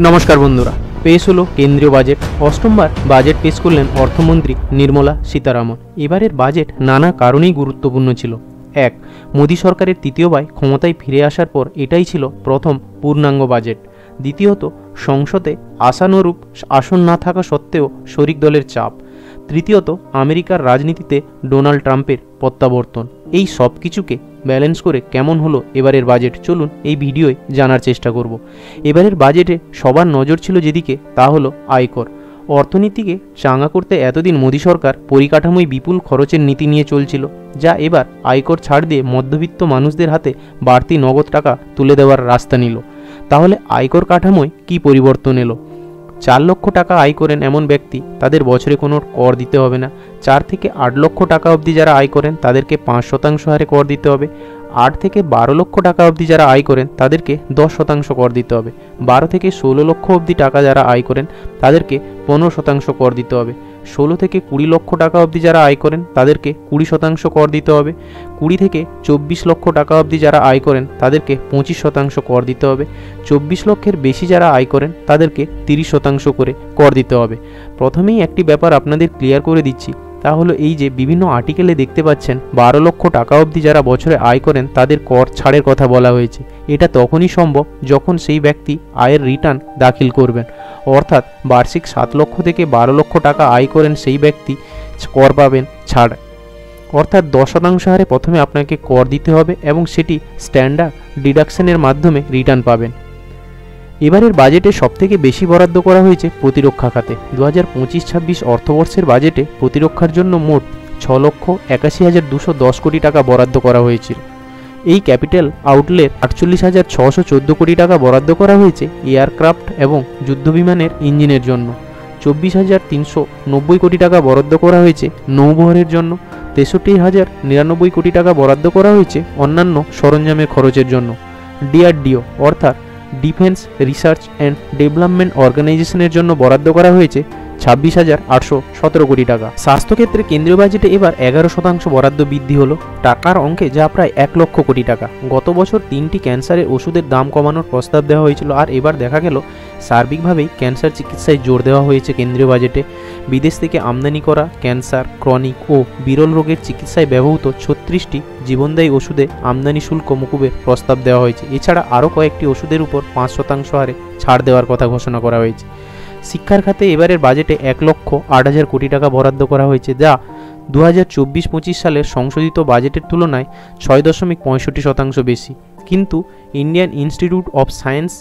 নমস্কার বন্ধুরা, পেশ হলো কেন্দ্রীয় বাজেট। অষ্টমবার বাজেট পেশ করলেন অর্থমন্ত্রী নির্মলা সীতারামন। এবারের বাজেট নানা কারণেই গুরুত্বপূর্ণ ছিল। এক, মোদী সরকারের তৃতীয়বার ক্ষমতায় ফিরে আসার পর এটাই ছিল প্রথম পূর্ণাঙ্গ বাজেট। দ্বিতীয়ত, সংসদে আশানুরূপ আসন না থাকা সত্ত্বেও শরিক দলের চাপ। তৃতীয়ত, আমেরিকার রাজনীতিতে ডোনাল্ড ট্রাম্পের প্রত্যাবর্তন। এই সব কিছুকে ব্যালেন্স করে কেমন হলো এবারের বাজেট, চলুন এই ভিডিওয় জানার চেষ্টা করব। এবারের বাজেটে সবার নজর ছিল যেদিকে, তা হলো আয়কর। অর্থনীতিকে চাঙ্গা করতে এতদিন মোদী সরকার পরিকাঠামোয় বিপুল খরচের নীতি নিয়ে চলছিল, যা এবার আয়কর ছাড় দিয়ে মধ্যবিত্ত মানুষদের হাতে বাড়তি নগদ টাকা তুলে দেওয়ার রাস্তা নিল। তাহলে আয়কর কাঠামোয় কী পরিবর্তন এলো? 4 লক্ষ টাকা আয় করেন এমন ব্যক্তি, তাদের বছরে কোনো কর দিতে হবে না। 4 থেকে 8 লক্ষ টাকা অবধি যারা আয় করেন তাদেরকে 5% হারে কর দিতে হবে। 8 থেকে 12 লক্ষ টাকা অবধি যারা আয় করেন তাদেরকে 10% কর দিতে হবে। 12 থেকে 16 লক্ষ অবধি টাকা যারা আয় করেন তাদেরকে 15% কর দিতে হবে। 16 থেকে 20 লক্ষ টাকা অবধি যারা আয় করেন তাদেরকে 20% কর দিতে হবে। 20 থেকে 24 লক্ষ টাকা অবধি যারা আয় করেন তাদেরকে 25% কর দিতে হবে। 24 লক্ষের বেশি যারা আয় করেন তাদেরকে 30% করে কর দিতে হবে। প্রথমেই একটি ব্যাপার আপনাদের ক্লিয়ার করে দিচ্ছি, তা হলো এই যে বিভিন্ন আর্টিকেলে দেখতে পাচ্ছেন 12 লক্ষ টাকা অবধি যারা বছরে আয় করেন তাদের কর ছাড়ের কথা বলা হয়েছে। এটা তখনই সম্ভব যখন সেই ব্যক্তি আয়ের রিটার্ন দাখিল করবেন। অর্থাৎ বার্ষিক 7 লক্ষ থেকে 12 লক্ষ টাকা আয় করেন সেই ব্যক্তি কর পাবেন ছাড়। অর্থাৎ 10% হারে প্রথমে আপনাকে কর দিতে হবে এবং সেটি স্ট্যান্ডার্ড ডিডাকশনের মাধ্যমে রিটার্ন পাবেন। এবারের বাজেটে সবথেকে বেশি বরাদ্দ করা হয়েছে প্রতিরক্ষা খাতে। 2025-26 অর্থবর্ষের বাজেটে প্রতিরক্ষার জন্য মোট 6,81,210 কোটি টাকা বরাদ্দ করা হয়েছিল। এই ক্যাপিটাল আউটলের 48,614 কোটি টাকা বরাদ্দ করা হয়েছে এয়ারক্রাফট এবং যুদ্ধবিমানের ইঞ্জিনের জন্য। 24,390 কোটি টাকা বরাদ্দ করা হয়েছে নৌবহরের জন্য। 63,099 কোটি টাকা বরাদ্দ করা হয়েছে অন্যান্য সরঞ্জামের খরচের জন্য। ডিআরডিও অর্থাৎ ডিফেন্স রিসার্চ অ্যান্ড ডেভেলপমেন্ট অর্গানাইজেশনের জন্য বরাদ্দ করা হয়েছে 26,817 কোটি টাকা। স্বাস্থ্যক্ষেত্রে কেন্দ্রীয় বাজেটে এবার 11% বরাদ্দ বৃদ্ধি হলো টাকার অঙ্কে, যা প্রায় 1 লক্ষ কোটি টাকা। গত বছর 3টি ক্যান্সারের ওষুধের দাম কমানোর প্রস্তাব দেওয়া হয়েছিল, আর এবার দেখা গেল সার্বিকভাবেই ক্যান্সার চিকিৎসায় জোর দেওয়া হয়েছে কেন্দ্রীয় বাজেটে। বিদেশ থেকে আমদানি করা ক্যান্সার, ক্রনিক ও বিরল রোগের চিকিৎসায় ব্যবহৃত 36টি জীবনদায়ী ওষুধে আমদানি শুল্ক মকুবের প্রস্তাব দেওয়া হয়েছে। এছাড়া আরও কয়েকটি ওষুধের উপর 5% হারে ছাড় দেওয়ার কথা ঘোষণা করা হয়েছে। শিক্ষার খাতে এবারের বাজেটে 1,08,000 কোটি টাকা বরাদ্দ করা হয়েছে, যা 2024-25 সালের সংশোধিত বাজেটের তুলনায় 6.65% বেশি। কিন্তু Indian institute of science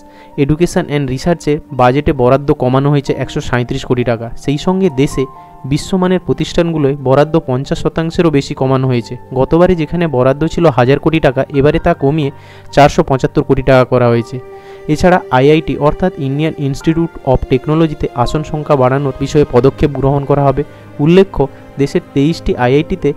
education and রিসার্চের বাজেটে বরাদ্দ কমানো হয়েছে 137 কোটি টাকা। সেই সঙ্গে দেশে বিশ্বমানের প্রতিষ্ঠানগুলোয় বরাদ্দ 50%-এরও বেশি কমানো হয়েছে। গতবারে যেখানে বরাদ্দ ছিল 1000 কোটি টাকা, এবারে তা কমিয়ে 475 কোটি টাকা করা হয়েছে। এছাড়া আইআইটি অর্থাৎ ইন্ডিয়ান ইনস্টিটিউট অফ টেকনোলজিতে আসন সংখ্যা বাড়ানোর বিষয়ে পদক্ষেপ গ্রহণ করা হবে। উল্লেখ্য, দেশের 23টি আইআইটিতে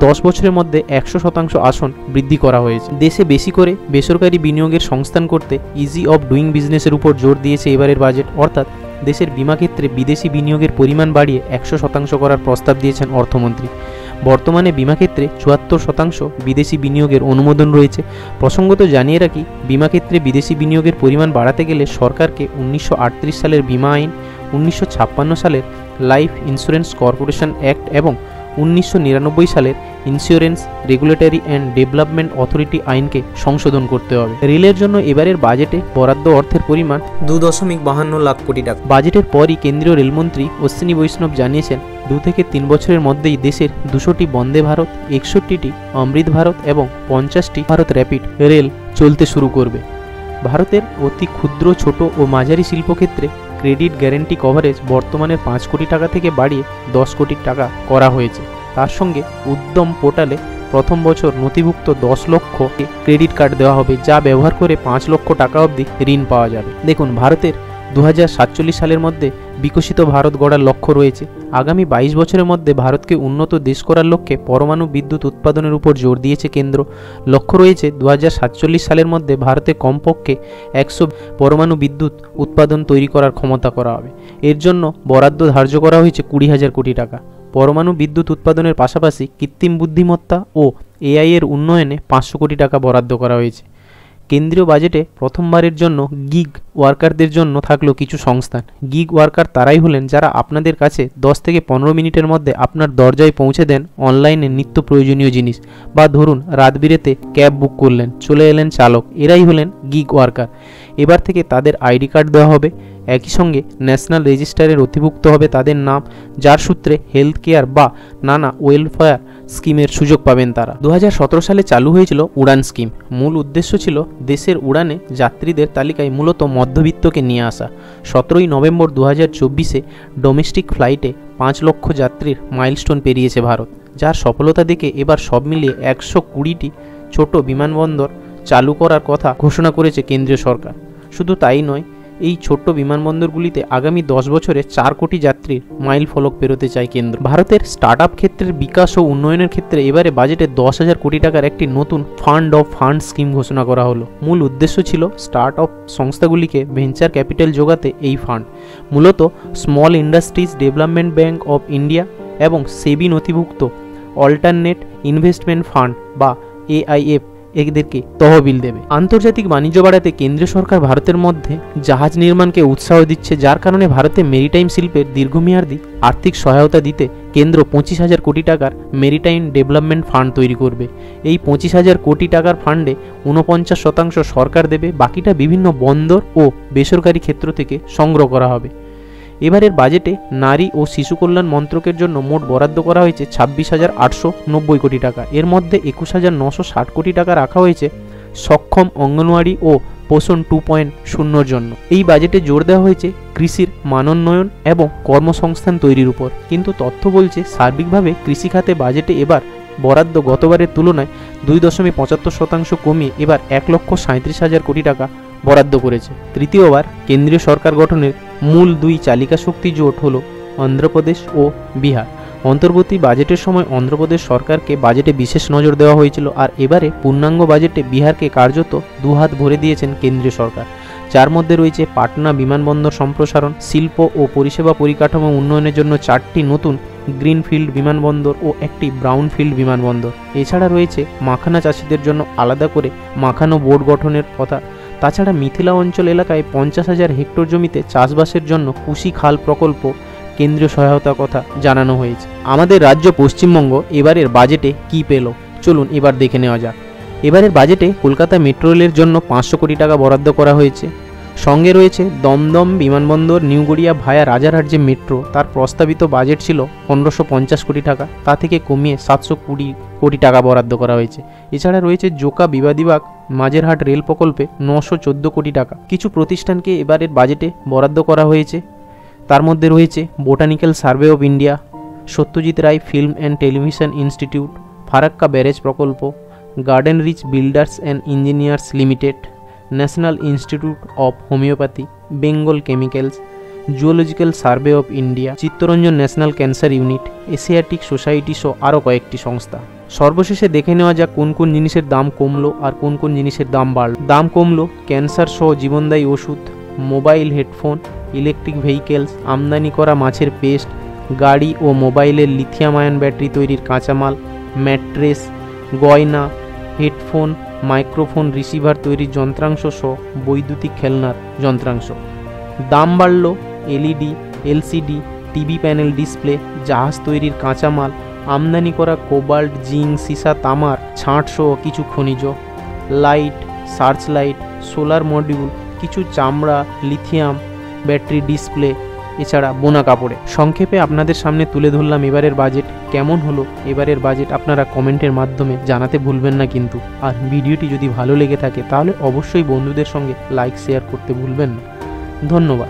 10 বছরের মধ্যে 100% আসন বৃদ্ধি করা হয়েছে। দেশে বেশি করে বেসরকারি বিনিয়োগের সংস্থান করতে ইজি অফ ডুইং বিজনেসের উপর জোর দিয়েছে এবারের বাজেট। অর্থাৎ দেশের বিমা ক্ষেত্রে বিদেশি বিনিয়োগের পরিমাণ বাড়িয়ে 100% করার প্রস্তাব দিয়েছেন অর্থমন্ত্রী। বর্তমানে বিমা ক্ষেত্রে 74% বিদেশি বিনিয়োগের অনুমোদন রয়েছে। প্রসঙ্গত জানিয়ে রাখি, বিমা ক্ষেত্রে বিদেশি বিনিয়োগের পরিমাণ বাড়াতে গেলে সরকারকে 1938 সালের বিমা আইন, 1956 সালের লাইফ ইন্স্যুরেন্স কর্পোরেশন অ্যাক্ট এবং 1999 সালের insurance regulatory and development authority আইনকে সংশোধন করতে হবে। রেলের জন্য এবারের বাজেটে বরাদ্দ অর্থের পরিমাণ 2.52 লাখ কোটি টাকা। বাজেটের পরই কেন্দ্রীয় রেলমন্ত্রী অশ্বিনী বৈষ্ণব জানিয়েছেন 2 থেকে 3 বছরের মধ্যেই দেশের 200টি বন্দে ভারত, 61টি অমৃত ভারত এবং 50টি ভারত র্যাপিড রেল চলতে শুরু করবে। ভারতের অতি ক্ষুদ্র, ছোট ও মাঝারি শিল্পক্ষেত্রে ক্রেডিট গ্যারেন্টি কভারেজ বর্তমানের 5 কোটি টাকা থেকে বাড়িয়ে 10 কোটি টাকা করা হয়েছে। তার সঙ্গে উদ্যম পোর্টালে প্রথম বছর নথিভুক্ত 10 লক্ষ ক্রেডিট কার্ড দেওয়া হবে, যা ব্যবহার করে 5 লক্ষ টাকা অবধি ঋণ পাওয়া যাবে। দেখুন, ভারতের 2047 সালের মধ্যে বিকশিত ভারত গড়ার লক্ষ্য রয়েছে। আগামী 22 বছরের মধ্যে ভারতকে উন্নত দেশ করার লক্ষ্যে পরমাণু বিদ্যুৎ উৎপাদনের উপর জোর দিয়েছে কেন্দ্র। লক্ষ্য রয়েছে 2047 সালের মধ্যে ভারতে কমপক্ষে 100 পরমাণু বিদ্যুৎ উৎপাদন তৈরি করার ক্ষমতা করা হবে। এর জন্য বরাদ্দ ধার্য করা হয়েছে 20,000 কোটি টাকা। পরমাণু বিদ্যুৎ উৎপাদনের পাশাপাশি কৃত্রিম বুদ্ধিমত্তা ও এআই এর উন্নয়নে 500 কোটি টাকা বরাদ্দ করা হয়েছে। কেন্দ্রীয় বাজেটে প্রথমবারের জন্য গিগ ওয়ার্কারদের জন্য থাকলো কিছু সংস্থান। গিগ ওয়ার্কার তারাই হলেন যারা আপনাদের কাছে 10 থেকে 15 মিনিটের মধ্যে আপনার দরজায় পৌঁছে দেন অনলাইনে নিত্য প্রয়োজনীয় জিনিস। বা ধরুন রাত বিরেতে ক্যাব বুক করলেন, চলে এলেন চালক, এরাই হলেন গিগ ওয়ার্কার। এবার থেকে তাদের আইডি কার্ড দেওয়া হবে, একই সঙ্গে ন্যাশনাল রেজিস্টারে নথিভুক্ত হবে তাদের নাম, যার সূত্রে হেলথ কেয়ার বা নানা ওয়েলফেয়ার স্কিমের সুযোগ পাবেন তারা। 2017 সালে চালু হয়েছিল উড়ান স্কিম। মূল উদ্দেশ্য ছিল দেশের উড়ানে যাত্রীদের তালিকায় মূলত মধ্যবিত্তকে নিয়ে আসা। 17 নভেম্বর 2024-এ ডোমেস্টিক ফ্লাইটে 5 লক্ষ যাত্রীর মাইলস্টোন পেরিয়েছে ভারত, যার সফলতা দেখে এবার সব মিলিয়ে 120টি ছোট বিমানবন্দর চালু করার কথা ঘোষণা করেছে কেন্দ্রীয় সরকার। শুধু তাই নয়, এই ছোট্ট বিমানবন্দরগুলিতে আগামী 10 বছরে 4 কোটি যাত্রীর মাইল ফলক পেরোতে চায় কেন্দ্র। ভারতের স্টার্ট আপ ক্ষেত্রের বিকাশ ও উন্নয়নের ক্ষেত্রে এবারে বাজেটে 10,000 কোটি টাকার একটি নতুন ফান্ড অফ ফান্ড স্কিম ঘোষণা করা হলো। মূল উদ্দেশ্য ছিল স্টার্ট আপ সংস্থাগুলিকে ভেঞ্চার ক্যাপিটাল যোগাতে এই ফান্ড। মূলত small industries development bank of India এবং সেবি নথিভুক্ত অল্টারনেট ইনভেস্টমেন্ট ফান্ড বা AIF এদেরকে তহবিল দেবে। আন্তর্জাতিক বাণিজ্য বাড়াতে কেন্দ্রীয় সরকার ভারতের মধ্যে জাহাজ নির্মাণকে উৎসাহ দিচ্ছে, যার কারণে ভারতে মেরিটাইম শিল্পের দীর্ঘমেয়াদী আর্থিক সহায়তা দিতে কেন্দ্র 25,000 কোটি টাকার মেরিটাইম ডেভেলপমেন্ট ফান্ড তৈরি করবে। এই 25,000 কোটি টাকার ফান্ডে 49% সরকার দেবে, বাকিটা বিভিন্ন বন্দর ও বেসরকারি ক্ষেত্র থেকে সংগ্রহ করা হবে। এবারের বাজেটে নারী ও শিশু কল্যাণ মন্ত্রকের জন্য মোট বরাদ্দ করা হয়েছে 26,890 কোটি টাকা। এর মধ্যে 21,960 কোটি টাকা রাখা হয়েছে সক্ষম অঙ্গনওয়াড়ি ও পোষণ 2.0 জন্য। এই বাজেটে জোর দেওয়া হয়েছে কৃষির মানোন্নয়ন এবং কর্মসংস্থান তৈরির উপর। কিন্তু তথ্য বলছে সার্বিকভাবে কৃষিখাতে বাজেটে এবার বরাদ্দ গতবারের তুলনায় 2.75% কমিয়ে এবার 1,37,000 কোটি টাকা বরাদ্দ করেছে। তৃতীয়বার কেন্দ্রীয় সরকার গঠনের মূল 2 চালিকা শক্তি জোট হল অন্ধ্রপ্রদেশ ও বিহার। অন্তর্বর্তী বাজেটের সময় অন্ধ্রপ্রদেশ সরকারকে বাজেটে বিশেষ নজর দেওয়া হয়েছিল, আর এবারে পূর্ণাঙ্গ বাজেটে বিহারকে কার্যত দুহাত ভরে দিয়েছেন কেন্দ্রীয় সরকার, যার মধ্যে রয়েছে পাটনা বিমানবন্দর সম্প্রসারণ, শিল্প ও পরিষেবা পরিকাঠামো উন্নয়নের জন্য 4টি নতুন গ্রিনফিল্ড বিমানবন্দর ও একটি ব্রাউনফিল্ড বিমানবন্দর। এছাড়া রয়েছে মাখানা চাষিদের জন্য আলাদা করে মাখানো বোর্ড গঠনের কথা। তাছাড়া মিথিলা অঞ্চল এলাকায় 50,000 হেক্টর জমিতে চাষবাসের জন্য কুশি খাল প্রকল্প কেন্দ্রীয় সহায়তার কথা জানানো হয়েছে। আমাদের রাজ্য পশ্চিমবঙ্গ এবারের বাজেটে কি পেল, চলুন এবার দেখে নেওয়া যাক। এবারের বাজেটে কলকাতা মেট্রো রেলের জন্য 500 কোটি টাকা বরাদ্দ করা হয়েছে। সঙ্গে রয়েছে দমদম বিমানবন্দর নিউ গড়িয়া ভায়া রাজারহাট যে মেট্রো, তার প্রস্তাবিত বাজেট ছিল 1550 কোটি টাকা, তা থেকে কমিয়ে 720 কোটি টাকা বরাদ্দ করা হয়েছে। এছাড়া রয়েছে জোকা বিবাদীবাগ মাঝেরহাট রেল প্রকল্পে 914 কোটি টাকা। কিছু প্রতিষ্ঠানকে এবারের বাজেটে বরাদ্দ করা হয়েছে, তার মধ্যে রয়েছে botanical survey of India, Satyajit Ray film and television institute, Farakka barrage প্রকল্প, garden reach builders and engineers limited, national institute of homoeopathy, Bengal chemicals, zoological survey of India, Chittaranjan national cancer unit, asiatic society সহ আরও কয়েকটি সংস্থা। সর্বশেষে দেখে নেওয়া যাক কোন কোন জিনিসের দাম কমলো আর কোন কোন জিনিসের দাম বাড়লো। দাম কমলো ক্যান্সার সহ জীবনদায়ী ওষুধ, মোবাইল হেডফোন, ইলেকট্রিক ভেহিকেলস, আমদানি করা মাছের পেস্ট, গাড়ি ও মোবাইলের লিথিয়াম আয়ন ব্যাটারি তৈরির কাঁচামাল, ম্যাট্রেস, গয়না, হেডফোন, মাইক্রোফোন রিসিভার তৈরির যন্ত্রাংশ সহ বৈদ্যুতিক খেলনার যন্ত্রাংশ। দাম বাড়ল LED, LCD, TV panel display, জাহাজ তৈরির কাঁচামাল, আমদানি করা কোবাল্ট, জিঙ্ক, সীসা, তামার ছাঁট সহ কিছু খনিজ, light, search light, solar module, কিছু চামড়া, লিথিয়াম ব্যাটারি ডিসপ্লে, এছাড়া বোনা কাপড়ে। সংক্ষেপে আপনাদের সামনে তুলে ধরলাম এবারের বাজেট। কেমন হলো এবারের বাজেট আপনারা কমেন্টের মাধ্যমে জানাতে ভুলবেন না কিন্তু। আর ভিডিওটি যদি ভালো লেগে থাকে তাহলে অবশ্যই বন্ধুদের সঙ্গে লাইক শেয়ার করতে ভুলবেন না। ধন্যবাদ।